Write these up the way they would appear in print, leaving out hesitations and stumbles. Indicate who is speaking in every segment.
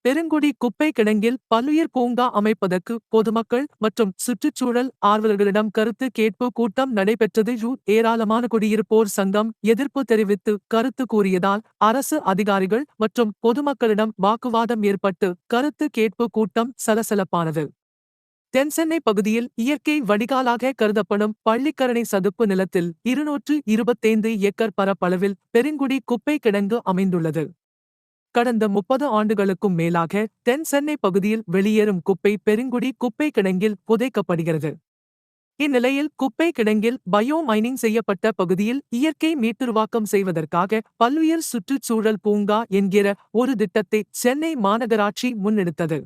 Speaker 1: பெருங்குடி குப்பை கிடங்கில் பல்லுயிர் பூங்கா அமைப்பதற்கு பொதுமக்கள் மற்றும் சுற்றுச்சூழல் ஆர்வலர்களிடம் கருத்து கேட்பு கூட்டம் நடைபெற்றது. ஏராளமான குடியிருப்போர் சங்கம் எதிர்ப்பு தெரிவித்து கருத்து கூறியதால் அரசு அதிகாரிகள் மற்றும் பொதுமக்களிடம் வாக்குவாதம் ஏற்பட்டு கருத்து கேட்பு கூட்டம் சலசலப்பானது. தென்சென்னை பகுதியில் இயற்கை வடிகாலாக கருதப்படும் பள்ளிக்கரணை சதுப்பு நிலத்தில் 225 ஏக்கர் பரப்பளவில் பெருங்குடி குப்பை கிடங்கு அமைந்துள்ளது. கடந்த 30 ஆண்டுகளுக்கும் மேலாக தென் சென்னை பகுதியில் வெளியேறும் குப்பை பெருங்குடி குப்பை கிடங்கில் புதைக்கப்படுகிறது. இந்நிலையில் குப்பை கிடங்கில் பயோ மைனிங் செய்யப்பட்ட பகுதியில் இயற்கை மீட்டுருவாக்கம் செய்வதற்காக பல்லுயிர் சுற்றுச்சூழல் பூங்கா என்கிற ஒரு திட்டத்தை சென்னை மாநகராட்சி முன்னெடுத்தது.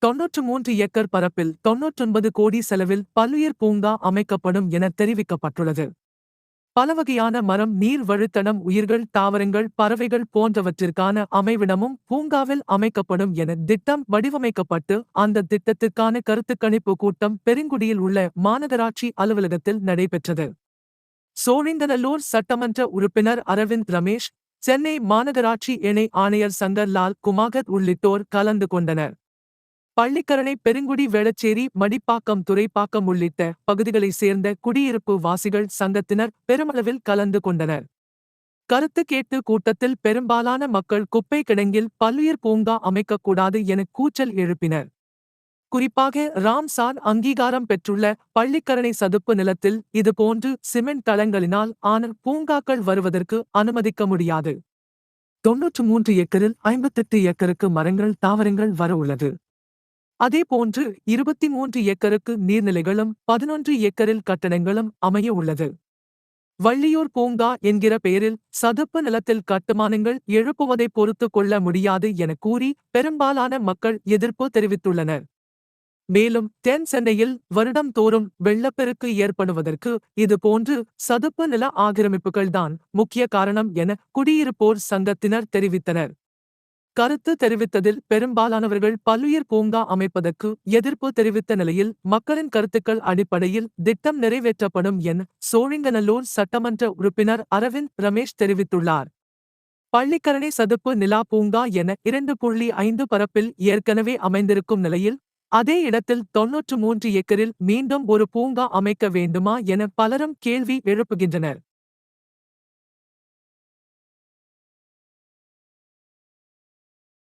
Speaker 1: 93 ஏக்கர் பரப்பில் 99 கோடி செலவில் பல்லுயிர் பூங்கா அமைக்கப்படும் என தெரிவிக்கப்பட்டுள்ளது. பலவகையான மரம், நீர் வழித்தடம், உயிர்கள், தாவரங்கள், பறவைகள் போன்றவற்றிற்கான அமைவிடமும் பூங்காவில் அமைக்கப்படும் என திட்டம் வடிவமைக்கப்பட்டு அந்த திட்டத்திற்கான கருத்துக்கணிப்பு கூட்டம் பெருங்குடியில் உள்ள மாநகராட்சி அலுவலகத்தில் நடைபெற்றது. சோழிங்கநல்லூர் சட்டமன்ற உறுப்பினர் அரவிந்த் ரமேஷ், சென்னை மாநகராட்சி இணை ஆணையர் சங்கர் லால் குமாகத் உள்ளிட்டோர் கலந்து கொண்டனர். பள்ளிக்கரணை, பெருங்குடி, வேளச்சேரி, மடிப்பாக்கம், துரைப்பாக்கம் உள்ளிட்ட பகுதிகளைச் சேர்ந்த குடியிருப்பு வாசிகள் சங்கத்தினர் பெருமளவில் கலந்து கொண்டனர். கருத்து கேட்டு கூட்டத்தில் பெரும்பாலான மக்கள் குப்பை கிடங்கில் பல்லுயிர் பூங்கா அமைக்கக்கூடாது என கூச்சல் எழுப்பினர். குறிப்பாக ராம்சார் அங்கீகாரம் பெற்றுள்ள பள்ளிக்கரணை சதுப்பு நிலத்தில் இதுபோன்று சிமெண்ட் தளங்களினால் ஆன பூங்காக்கள் வருவதற்கு அனுமதிக்க முடியாது. 93 ஏக்கரில் 58 ஏக்கருக்கு மரங்கள், தாவரங்கள் வர உள்ளது. அதேபோன்று 23 ஏக்கருக்கு நீர்நிலைகளும் 11 ஏக்கரில் கட்டடங்களும் அமைய உள்ளது. வள்ளியூர் பூங்கா என்கிற பெயரில் சதுப்பு நிலத்தில் கட்டுமானங்கள் எழுப்புவதை பொறுத்து கொள்ள முடியாது என கூறி பெரும்பாலான மக்கள் எதிர்ப்பு தெரிவித்துள்ளனர். மேலும் தென் சென்னையில் வருடம் தோறும் வெள்ளப்பெருக்கு ஏற்படுவதற்கு இதுபோன்று சதுப்பு நில ஆக்கிரமிப்புகள்தான் முக்கிய காரணம் என குடியிருப்போர் சங்கத்தினர் தெரிவித்தனர். கருத்து தெரிவித்ததில் பெரும்பாலானவர்கள் பல்லுயிர் பூங்கா அமைப்பதற்கு எதிர்ப்பு தெரிவித்த நிலையில் மக்களின் கருத்துக்கள் அடிப்படையில் திட்டம் நிறைவேற்றப்படும் என சோழிங்கநல்லூர் சட்டமன்ற உறுப்பினர் அரவிந்த் ரமேஷ் தெரிவித்துள்ளார். பள்ளிக்கரணை சதுப்பு நிலா பூங்கா என 2.5 பரப்பில் ஏற்கனவே அமைந்திருக்கும் நிலையில் அதே இடத்தில் 93 ஏக்கரில் மீண்டும் ஒரு பூங்கா அமைக்க வேண்டுமா என பலரும் கேள்வி எழுப்புகின்றனர்.